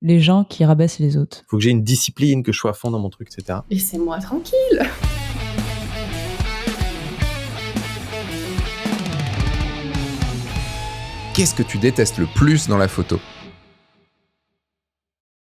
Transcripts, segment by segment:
les gens qui rabaissent les autres. Faut que j'ai une discipline, que je sois à fond dans mon truc, etc. Laissez-moi tranquille. Qu'est-ce que tu détestes le plus dans la photo ?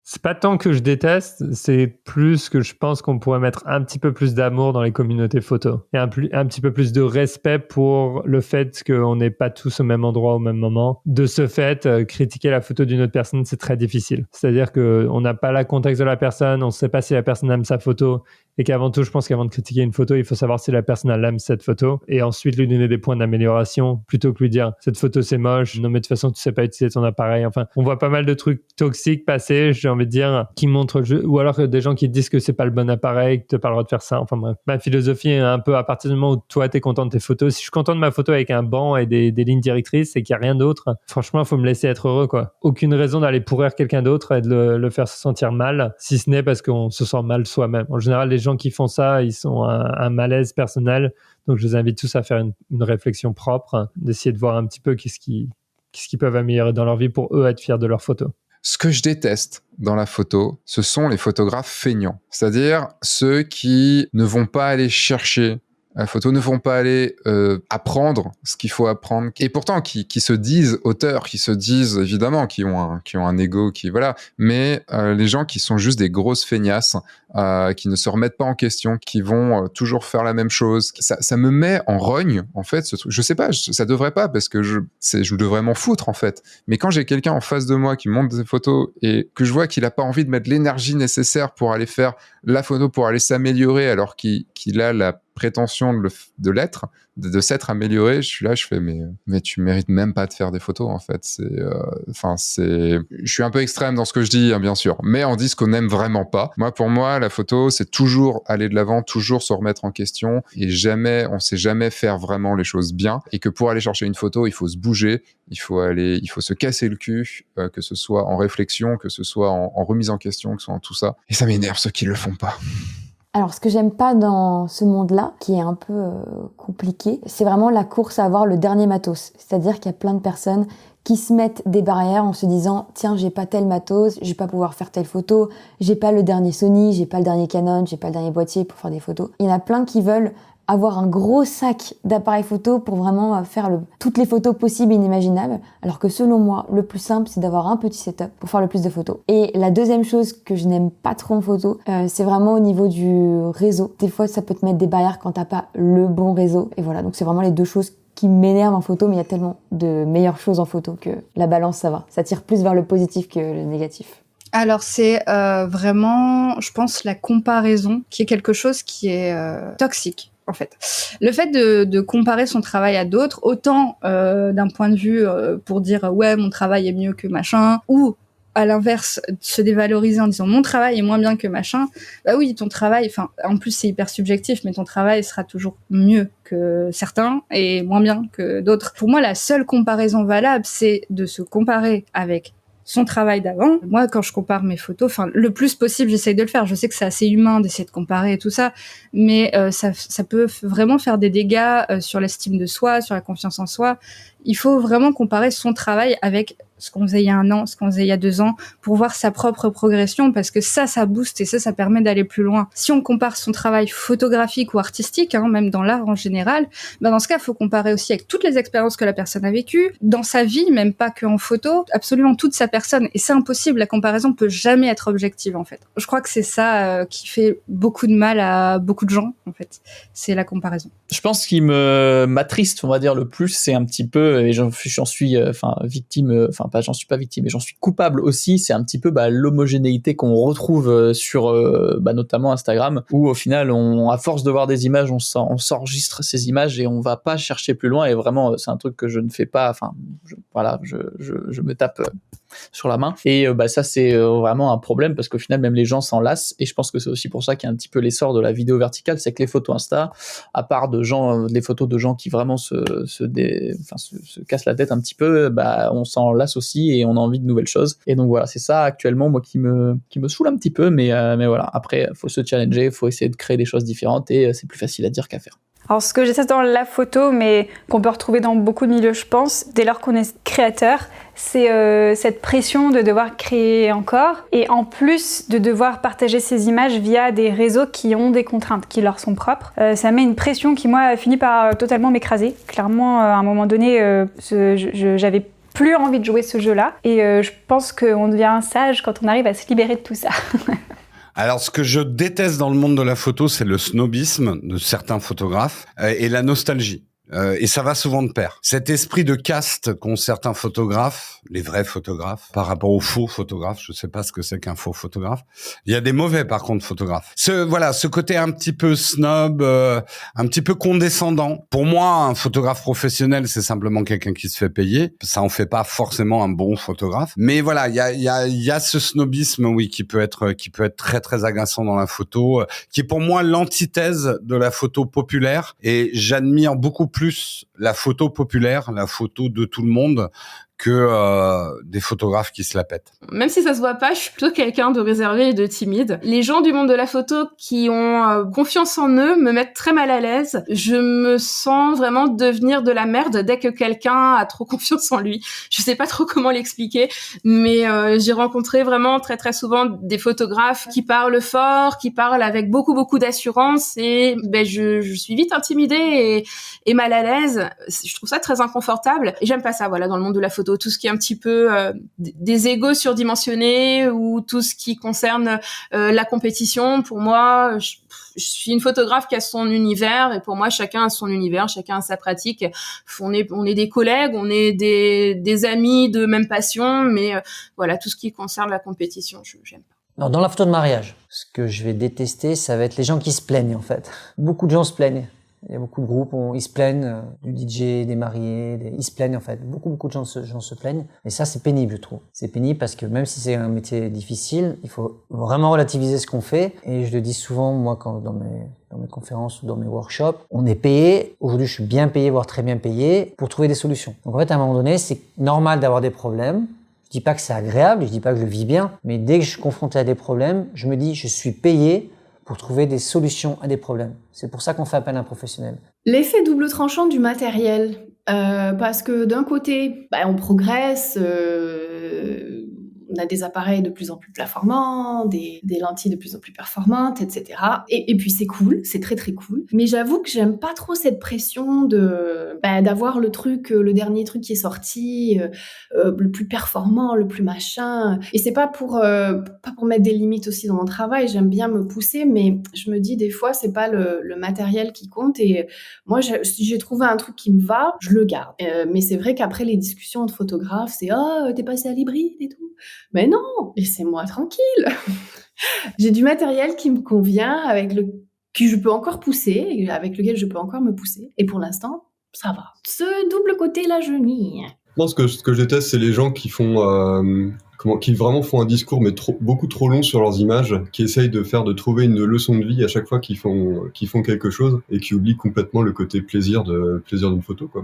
C'est pas tant que je déteste, c'est plus que je pense qu'on pourrait mettre un petit peu plus d'amour dans les communautés photo et un petit peu plus de respect pour le fait qu'on n'est pas tous au même endroit au même moment. De ce fait, critiquer la photo d'une autre personne, c'est très difficile. C'est-à-dire qu'on n'a pas le contexte de la personne, on ne sait pas si la personne aime sa photo et qu'avant tout, je pense qu'avant de critiquer une photo, il faut savoir si la personne elle aime cette photo et ensuite lui donner des points d'amélioration plutôt que lui dire cette photo c'est moche, non mais de toute façon tu sais pas utiliser ton appareil. Enfin, on voit pas mal de trucs toxiques passer, j'ai envie de dire, qui montrent ou alors des gens qui te disent que c'est pas le bon appareil, que t'as pas le droit de faire ça. Enfin bref, ma philosophie est un peu à partir du moment où toi t'es content de tes photos. Si je suis content de ma photo avec un banc et des lignes directrices et qu'il y a rien d'autre, franchement, il faut me laisser être heureux, quoi. Aucune raison d'aller pourrir quelqu'un d'autre et de le faire se sentir mal, si ce n'est parce qu'on se sent mal soi-même. En général, les gens qui font ça, ils sont un malaise personnel. Donc, je les invite tous à faire une réflexion propre, d'essayer de voir un petit peu qu'est-ce qu'ils peuvent améliorer dans leur vie pour eux être fiers de leurs photos. Ce que je déteste dans la photo, ce sont les photographes feignants. C'est-à-dire ceux qui ne vont pas aller chercher la photo, ne vont pas aller apprendre ce qu'il faut apprendre. Et pourtant, qui se disent auteurs, qui se disent, évidemment, qui ont un ego, voilà. Mais les gens qui sont juste des grosses feignasses, qui ne se remettent pas en question, qui vont toujours faire la même chose. Ça me met en rogne, en fait, ce truc. Je sais pas, ça devrait pas, parce que je devrais m'en foutre, en fait. Mais quand j'ai quelqu'un en face de moi qui me montre des photos et que je vois qu'il a pas envie de mettre l'énergie nécessaire pour aller faire la photo, pour aller s'améliorer, alors qu'il a la prétention de l'être, de s'être amélioré, je suis là, je fais mais tu mérites même pas de faire des photos, en fait. Je suis un peu extrême dans ce que je dis, hein, bien sûr, mais on dit ce qu'on n'aime vraiment pas. Pour moi, la photo, c'est toujours aller de l'avant, toujours se remettre en question, et on sait jamais faire vraiment les choses bien, et que pour aller chercher une photo, il faut se bouger, il faut se casser le cul, que ce soit en réflexion, que ce soit en remise en question, que ce soit en tout ça. Et ça m'énerve ceux qui le font pas. Alors, ce que j'aime pas dans ce monde-là, qui est un peu compliqué, c'est vraiment la course à avoir le dernier matos. C'est-à-dire qu'il y a plein de personnes qui se mettent des barrières en se disant « Tiens, j'ai pas tel matos, je vais pas pouvoir faire telle photo, j'ai pas le dernier Sony, j'ai pas le dernier Canon, j'ai pas le dernier boîtier pour faire des photos. » Il y en a plein qui veulent avoir un gros sac d'appareils photo pour vraiment faire toutes les photos possibles et inimaginables, alors que selon moi, le plus simple, c'est d'avoir un petit setup pour faire le plus de photos. Et la deuxième chose que je n'aime pas trop en photo, c'est vraiment au niveau du réseau. Des fois, ça peut te mettre des barrières quand t'as pas le bon réseau. Et voilà, donc c'est vraiment les deux choses qui m'énervent en photo, mais il y a tellement de meilleures choses en photo que la balance, ça va. Ça tire plus vers le positif que le négatif. Alors c'est vraiment, je pense, la comparaison qui est quelque chose qui est toxique. En fait, le fait de comparer son travail à d'autres, autant d'un point de vue pour dire ouais mon travail est mieux que machin, ou à l'inverse se dévaloriser en disant mon travail est moins bien que machin, bah oui ton travail, enfin en plus c'est hyper subjectif, mais ton travail sera toujours mieux que certains et moins bien que d'autres. Pour moi la seule comparaison valable c'est de se comparer avec son travail d'avant. Moi, quand je compare mes photos, enfin, le plus possible, j'essaye de le faire. Je sais que c'est assez humain d'essayer de comparer et tout ça, mais ça peut vraiment faire des dégâts sur l'estime de soi, sur la confiance en soi. Il faut vraiment comparer son travail avec ce qu'on faisait il y a 1 an, ce qu'on faisait il y a 2 ans, pour voir sa propre progression, parce que ça booste et ça permet d'aller plus loin. Si on compare son travail photographique ou artistique, hein, même dans l'art en général, ben dans ce cas, il faut comparer aussi avec toutes les expériences que la personne a vécues, dans sa vie, même pas que en photo, absolument toute sa personne. Et c'est impossible, la comparaison peut jamais être objective, en fait. Je crois que c'est ça qui fait beaucoup de mal à beaucoup de gens, en fait. C'est la comparaison. Je pense qu'il m'attriste, on va dire, le plus, c'est un petit peu, et j'en suis victime, pas j'en suis pas victime, mais j'en suis coupable aussi, c'est un petit peu l'homogénéité qu'on retrouve sur notamment Instagram, où au final à force de voir des images, on s'enregistre ces images et on va pas chercher plus loin, et vraiment c'est un truc que je ne fais pas, je me tape sur la main, et ça c'est vraiment un problème, parce qu'au final même les gens s'en lassent, et je pense que c'est aussi pour ça qu'il y a un petit peu l'essor de la vidéo verticale, c'est que les photos Insta, à part les photos de gens qui vraiment se cassent la tête un petit peu, on s'en lasse aussi et on a envie de nouvelles choses. Et donc voilà, c'est ça actuellement moi qui me saoule un petit peu, mais voilà, après faut se challenger, faut essayer de créer des choses différentes, et c'est plus facile à dire qu'à faire. Alors ce que j'essaie dans la photo, mais qu'on peut retrouver dans beaucoup de milieux, je pense, dès lors qu'on est créateur, c'est cette pression de devoir créer encore et en plus de devoir partager ces images via des réseaux qui ont des contraintes qui leur sont propres. Ça met une pression qui, moi, a fini par totalement m'écraser. Clairement, à un moment donné, j'avais plus envie de jouer ce jeu-là et je pense qu'on devient sage quand on arrive à se libérer de tout ça. Alors, ce que je déteste dans le monde de la photo, c'est le snobisme de certains photographes et la nostalgie. Et ça va souvent de pair. Cet esprit de caste qu'ont certains photographes, les vrais photographes, par rapport aux faux photographes, je sais pas ce que c'est qu'un faux photographe. Il y a des mauvais, par contre, photographes. Ce côté un petit peu snob, un petit peu condescendant. Pour moi, un photographe professionnel, c'est simplement quelqu'un qui se fait payer. Ça en fait pas forcément un bon photographe. Mais voilà, il y a ce snobisme, oui, qui peut être très, très agaçant dans la photo, qui est pour moi l'antithèse de la photo populaire. Et j'admire beaucoup plus la photo populaire, la photo de tout le monde, que des photographes qui se la pètent. Même si ça se voit pas, je suis plutôt quelqu'un de réservé et de timide. Les gens du monde de la photo qui ont confiance en eux me mettent très mal à l'aise. Je me sens vraiment devenir de la merde dès que quelqu'un a trop confiance en lui. Je sais pas trop comment l'expliquer, mais j'ai rencontré vraiment très très souvent des photographes qui parlent fort, qui parlent avec beaucoup d'assurance et je suis vite intimidée et mal à l'aise. Je trouve ça très inconfortable et j'aime pas ça, voilà, dans le monde de la photo. Tout ce qui est un petit peu des égos surdimensionnés ou tout ce qui concerne la compétition. Pour moi, je suis une photographe qui a son univers et pour moi, chacun a son univers, chacun a sa pratique. On est des collègues, on est des amis de même passion, mais voilà, tout ce qui concerne la compétition, j'aime pas. Alors, dans la photo de mariage, ce que je vais détester, ça va être les gens qui se plaignent en fait. Beaucoup de gens se plaignent. Il y a beaucoup de groupes, ils se plaignent du DJ, des mariés, ils se plaignent en fait. Beaucoup de gens se plaignent. Et ça, c'est pénible, je trouve. C'est pénible parce que même si c'est un métier difficile, il faut vraiment relativiser ce qu'on fait. Et je le dis souvent, moi, quand dans mes conférences ou dans mes workshops, on est payé. Aujourd'hui, je suis bien payé, voire très bien payé, pour trouver des solutions. Donc en fait, à un moment donné, c'est normal d'avoir des problèmes. Je dis pas que c'est agréable, je dis pas que je le vis bien, mais dès que je suis confronté à des problèmes, je me dis, je suis payé pour trouver des solutions à des problèmes. C'est pour ça qu'on fait appel à un professionnel. L'effet double tranchant du matériel, parce que d'un côté, on progresse, on a des appareils de plus en plus performants, des lentilles de plus en plus performantes, etc. Et puis c'est cool, c'est très très cool. Mais j'avoue que j'aime pas trop cette pression d'avoir le dernier truc qui est sorti, le plus performant, le plus machin. Et c'est pas pour mettre des limites aussi dans mon travail. J'aime bien me pousser, mais je me dis des fois c'est pas le matériel qui compte. Et moi, si j'ai trouvé un truc qui me va, je le garde. Mais c'est vrai qu'après les discussions entre photographes, c'est t'es passé à l'hybride et tout. Mais non, laissez-moi tranquille. J'ai du matériel qui me convient, que je peux encore pousser, avec lequel je peux encore me pousser. Et pour l'instant, ça va. Ce double côté-là, je nie. Non, ce que je déteste, c'est les gens qui qui vraiment font un discours mais beaucoup trop long sur leurs images, qui essayent de trouver une leçon de vie à chaque fois qu'ils font quelque chose et qui oublient complètement le côté plaisir d'une photo, quoi.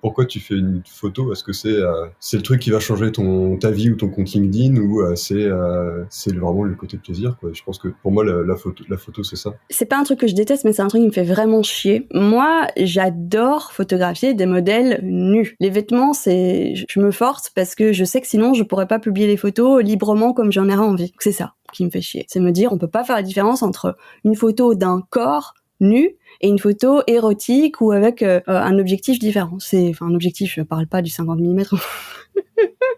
Pourquoi tu fais une photo? Est-ce que c'est le truc qui va changer ta vie ou ton compte LinkedIn, ou c'est vraiment le côté plaisir, quoi. Je pense que pour moi la photo c'est ça. C'est pas un truc que je déteste, mais c'est un truc qui me fait vraiment chier. Moi, j'adore photographier des modèles nus. Les vêtements, je me force parce que je sais que sinon je pourrais pas publier les photos librement comme j'en aurais envie. C'est ça qui me fait chier. C'est me dire, on peut pas faire la différence entre une photo d'un corps nu et une photo érotique ou avec un objectif différent. Un objectif, je parle pas du 50 mm.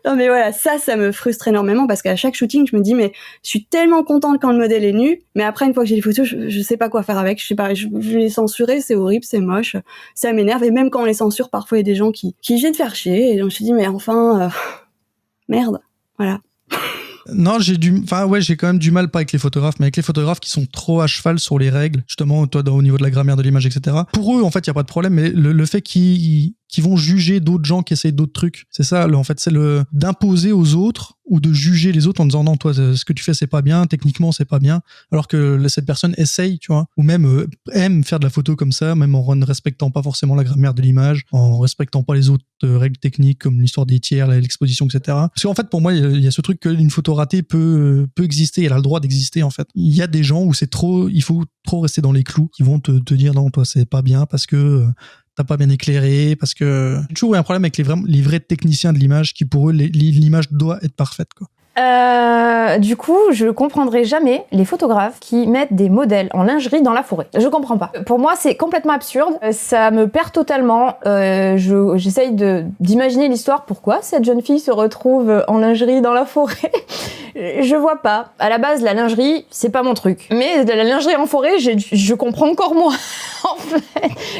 Non mais voilà, ça me frustre énormément parce qu'à chaque shooting, je me dis mais je suis tellement contente quand le modèle est nu, mais après une fois que j'ai les photos, je sais pas quoi faire avec, je sais pas, je les censurer, c'est horrible, c'est moche, ça m'énerve, et même quand on les censure, parfois il y a des gens qui viennent faire chier, et donc je me dis mais enfin merde, voilà. Non, j'ai quand même du mal, pas avec les photographes, mais avec les photographes qui sont trop à cheval sur les règles, justement, toi, au niveau de la grammaire de l'image, etc. Pour eux, en fait, il n'y a pas de problème, mais le fait qu'ils vont juger d'autres gens qui essayent d'autres trucs, c'est ça, en fait, c'est d'imposer aux autres ou de juger les autres en disant non, toi, ce que tu fais, c'est pas bien, techniquement, c'est pas bien, alors que cette personne essaye, tu vois, ou même aime faire de la photo comme ça, même en ne respectant pas forcément la grammaire de l'image, en respectant pas les autres règles techniques comme l'histoire des tiers, l'exposition, etc. Parce qu'en fait, pour moi, il y a ce truc qu'une photo ratée peut exister, elle a le droit d'exister, en fait. Il y a des gens où il faut trop rester dans les clous, qui vont te dire non, toi, c'est pas bien parce que t'as pas bien éclairé, parce que toujours il y a un problème avec les vrais techniciens de l'image qui pour eux l'image doit être parfaite quoi. Du coup, je comprendrai jamais les photographes qui mettent des modèles en lingerie dans la forêt. Je comprends pas. Pour moi, c'est complètement absurde. Ça me perd totalement. J'essaye d'imaginer l'histoire. Pourquoi cette jeune fille se retrouve en lingerie dans la forêt? Je vois pas. À la base, la lingerie, c'est pas mon truc. Mais la lingerie en forêt, je comprends encore moins. En fait,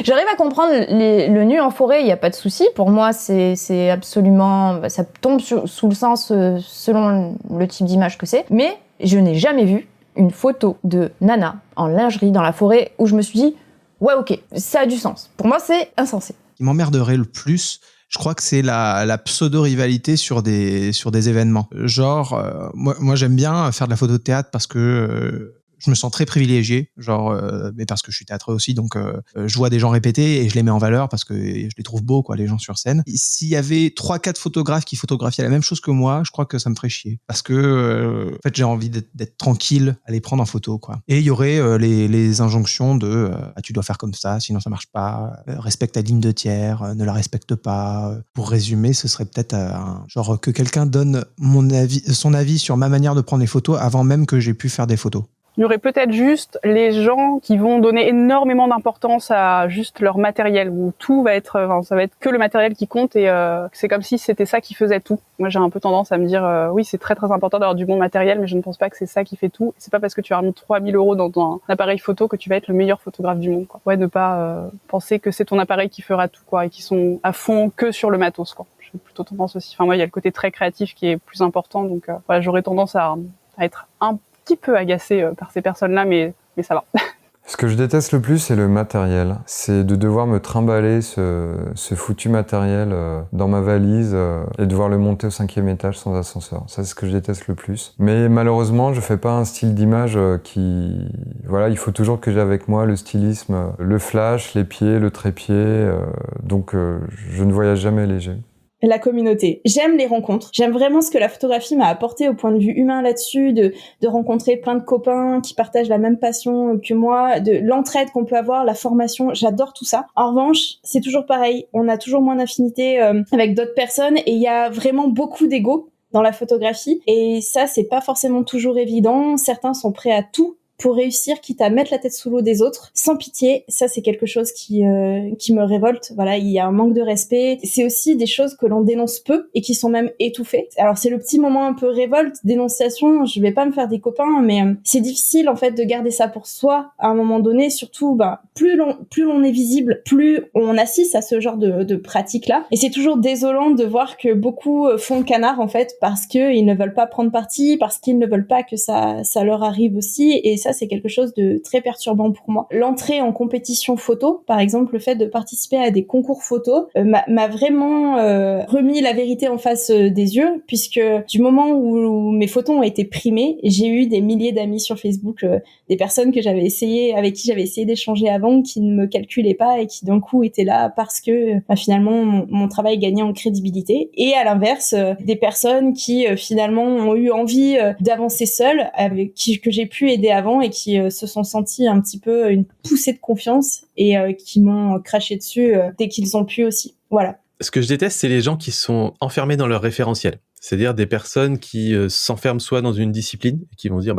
j'arrive à comprendre le nu en forêt, il y a pas de souci. Pour moi, c'est absolument, ça tombe sous le sens selon le type d'image que c'est. Mais je n'ai jamais vu une photo de nana en lingerie dans la forêt où je me suis dit, ouais, ok, ça a du sens. Pour moi, c'est insensé. Ce qui m'emmerderait le plus, je crois que c'est la pseudo-rivalité sur des événements. Genre, moi j'aime bien faire de la photo de théâtre parce que je me sens très privilégié, mais parce que je suis théâtreux aussi, donc je vois des gens répéter et je les mets en valeur parce que je les trouve beaux, quoi, les gens sur scène. S'il y avait 3-4 photographes qui photographiaient la même chose que moi, je crois que ça me ferait chier. Parce que, en fait, j'ai envie d'être tranquille à les prendre en photo, quoi. Et il y aurait les injonctions de tu dois faire comme ça, sinon ça marche pas, respecte ta ligne de tiers, ne la respecte pas. Pour résumer, ce serait peut-être genre que quelqu'un donne son avis sur ma manière de prendre les photos avant même que j'ai pu faire des photos. Il y aurait peut-être juste les gens qui vont donner énormément d'importance à juste leur matériel, où tout va être, ça va être que le matériel qui compte et c'est comme si c'était ça qui faisait tout. Moi, j'ai un peu tendance à me dire, oui, c'est très très important d'avoir du bon matériel, mais je ne pense pas que c'est ça qui fait tout. C'est pas parce que tu as mis 3000 € dans un appareil photo que tu vas être le meilleur photographe du monde, quoi. Ouais, ne pas penser que c'est ton appareil qui fera tout, quoi, et qui sont à fond que sur le matos, quoi. J'ai plutôt tendance aussi. Enfin, moi, il y a le côté très créatif qui est plus important, donc voilà, j'aurais tendance à être un petit peu agacé par ces personnes-là, mais ça va. Ce que je déteste le plus, c'est le matériel. C'est de devoir me trimballer ce foutu matériel dans ma valise et devoir le monter au 5e étage sans ascenseur. Ça, c'est ce que je déteste le plus. Mais malheureusement, je fais pas un style d'image qui... Voilà, il faut toujours que j'ai avec moi le stylisme, le flash, les pieds, le trépied. Donc, je ne voyage jamais léger. La communauté. J'aime les rencontres. J'aime vraiment ce que la photographie m'a apporté au point de vue humain là-dessus, de rencontrer plein de copains qui partagent la même passion que moi, de l'entraide qu'on peut avoir, la formation. J'adore tout ça. En revanche, c'est toujours pareil. On a toujours moins d'affinité avec d'autres personnes et il y a vraiment beaucoup d'ego dans la photographie. Et ça, c'est pas forcément toujours évident. Certains sont prêts à tout pour réussir, quitte à mettre la tête sous l'eau des autres, sans pitié. Ça, c'est quelque chose qui me révolte. Voilà, il y a un manque de respect. C'est aussi des choses que l'on dénonce peu et qui sont même étouffées. Alors, c'est le petit moment un peu révolte, dénonciation. Je vais pas me faire des copains, mais c'est difficile, en fait, de garder ça pour soi à un moment donné. Surtout, plus l'on est visible, plus on assiste à ce genre de pratique-là. Et c'est toujours désolant de voir que beaucoup font le canard, en fait, parce qu'ils ne veulent pas prendre parti, parce qu'ils ne veulent pas que ça leur arrive aussi. Et ça, c'est quelque chose de très perturbant pour moi. L'entrée en compétition photo, par exemple, le fait de participer à des concours photo, m'a vraiment remis la vérité en face des yeux, puisque du moment où mes photos ont été primées, j'ai eu des milliers d'amis sur Facebook, des personnes avec qui j'avais essayé d'échanger avant, qui ne me calculaient pas et qui d'un coup étaient là parce que finalement mon travail gagnait en crédibilité. Et à l'inverse, des personnes qui finalement ont eu envie d'avancer seules, que j'ai pu aider avant et qui se sont sentis un petit peu une poussée de confiance et qui m'ont craché dessus dès qu'ils ont pu aussi. Voilà. Ce que je déteste, c'est les gens qui sont enfermés dans leur référentiel. C'est-à-dire des personnes qui s'enferment soit dans une discipline, qui vont dire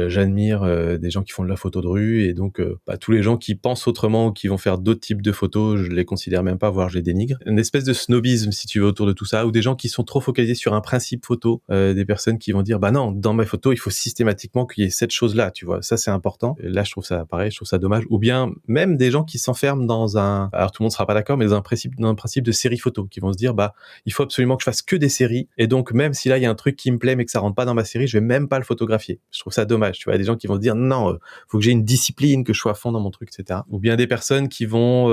j'admire des gens qui font de la photo de rue, et donc tous les gens qui pensent autrement ou qui vont faire d'autres types de photos, je les considère même pas, voire je les dénigre. Une espèce de snobisme, si tu veux, autour de tout ça, ou des gens qui sont trop focalisés sur un principe photo, des personnes qui vont dire non, dans ma photo il faut systématiquement qu'il y ait cette chose-là, tu vois, ça c'est important. Et là je trouve ça pareil, je trouve ça dommage. Ou bien même des gens qui s'enferment dans alors tout le monde sera pas d'accord, mais dans un principe de série photo, qui vont se dire il faut absolument que je fasse que des séries. Et donc, même si là, il y a un truc qui me plaît, mais que ça rentre pas dans ma série, je vais même pas le photographier. Je trouve ça dommage. Tu vois, il y a des gens qui vont se dire, non, faut que j'ai une discipline, que je sois à fond dans mon truc, etc. Ou bien des personnes qui vont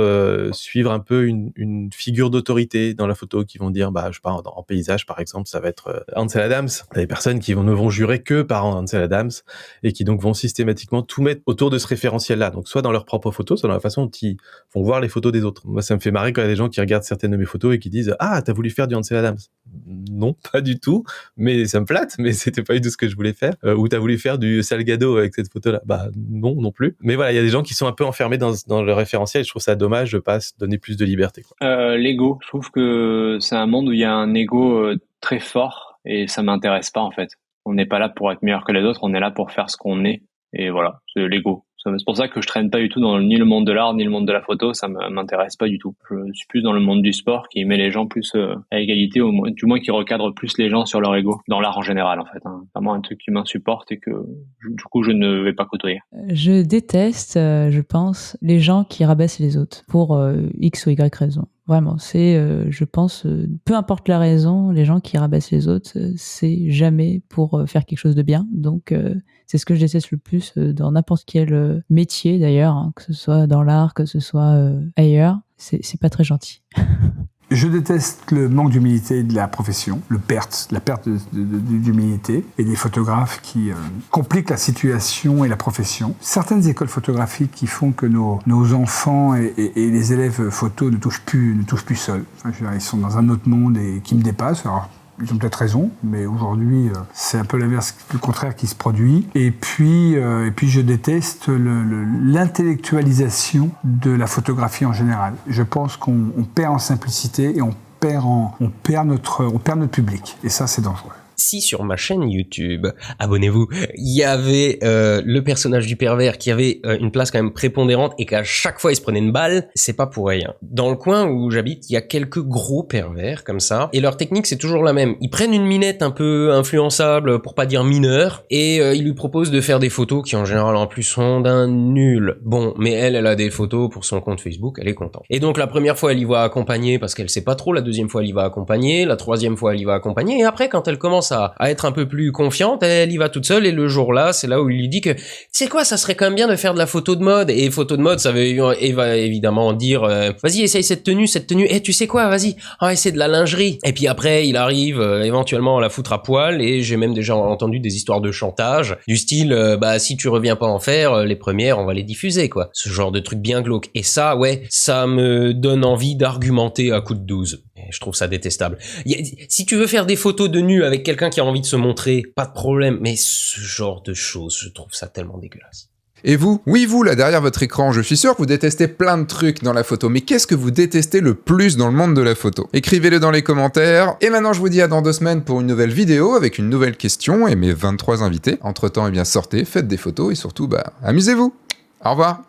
suivre un peu une figure d'autorité dans la photo, qui vont dire, je sais pas, en paysage, par exemple, ça va être Ansel Adams. Il y a des personnes qui ne vont jurer que par Ansel Adams, et qui donc vont systématiquement tout mettre autour de ce référentiel-là. Donc, soit dans leurs propres photos, soit dans la façon dont ils vont voir les photos des autres. Moi, ça me fait marrer quand il y a des gens qui regardent certaines de mes photos et qui disent, t'as voulu faire du Ansel Adams. non, pas du tout, mais ça me flatte, mais c'était pas du tout ce que je voulais faire. Ou t'as voulu faire du Salgado avec cette photo-là? Bah non plus. Mais voilà, il y a des gens qui sont un peu enfermés dans le référentiel, et je trouve ça dommage de pas se donner plus de liberté, quoi. L'ego, je trouve que c'est un monde où il y a un ego très fort, et ça m'intéresse pas en fait. On n'est pas là pour être meilleur que les autres, on est là pour faire ce qu'on est, et voilà, c'est l'ego. C'est pour ça que je traîne pas du tout dans ni le monde de l'art ni le monde de la photo, ça m'intéresse pas du tout. Je suis plus dans le monde du sport qui met les gens plus à égalité, du moins qui recadre plus les gens sur leur ego, dans l'art en général en fait. Vraiment un truc qui m'insupporte et que du coup je ne vais pas côtoyer. Je déteste, je pense, les gens qui rabaissent les autres pour X ou Y raison. Vraiment, c'est, je pense, peu importe la raison, les gens qui rabaissent les autres, c'est jamais pour faire quelque chose de bien. Donc, c'est ce que je déteste le plus dans n'importe quel métier d'ailleurs, hein, que ce soit dans l'art, que ce soit ailleurs. C'est pas très gentil. Je déteste le manque d'humilité de la profession, la perte d'humilité, et des photographes qui compliquent la situation et la profession. Certaines écoles photographiques qui font que nos enfants et les élèves photo ne touchent plus seuls. Enfin, je veux dire, ils sont dans un autre monde et qui me dépasse. Alors, ils ont peut-être raison, mais aujourd'hui, c'est un peu l'inverse, le contraire qui se produit. Et puis je déteste l'intellectualisation de la photographie en général. Je pense qu'on perd en simplicité et on perd notre public. Et ça, c'est dangereux. Si sur ma chaîne YouTube, abonnez-vous, il y avait le personnage du pervers qui avait une place quand même prépondérante et qu'à chaque fois il se prenait une balle, c'est pas pour rien. Dans le coin où j'habite, il y a quelques gros pervers comme ça, et leur technique c'est toujours la même. Ils prennent une minette un peu influençable, pour pas dire mineure, et ils lui proposent de faire des photos qui en général en plus sont d'un nul. Bon, mais elle a des photos pour son compte Facebook, elle est contente. Et donc la première fois elle y va accompagner parce qu'elle sait pas trop, la deuxième fois elle y va accompagner, la troisième fois elle y va accompagner, et après quand elle commence à être un peu plus confiante, elle y va toute seule, et le jour-là, c'est là où il lui dit que, tu sais quoi, ça serait quand même bien de faire de la photo de mode, et photo de mode, ça veut va évidemment dire, vas-y, essaye cette tenue, et tu sais quoi, vas-y, essaye de la lingerie. Et puis après, il arrive éventuellement à la foutre à poil, et j'ai même déjà entendu des histoires de chantage, du style, si tu reviens pas en faire, les premières, on va les diffuser, quoi. Ce genre de truc bien glauque. Et ça, ouais, ça me donne envie d'argumenter à coups de 12. Et je trouve ça détestable. Si tu veux faire des photos de nu avec quelqu'un qui a envie de se montrer, pas de problème, mais ce genre de choses, je trouve ça tellement dégueulasse. Et vous? Oui, vous, là, derrière votre écran, je suis sûr que vous détestez plein de trucs dans la photo, mais qu'est-ce que vous détestez le plus dans le monde de la photo? Écrivez-le dans les commentaires, et maintenant je vous dis à dans 2 semaines pour une nouvelle vidéo avec une nouvelle question et mes 23 invités. Entre-temps, eh bien, sortez, faites des photos et surtout, amusez-vous. Au revoir.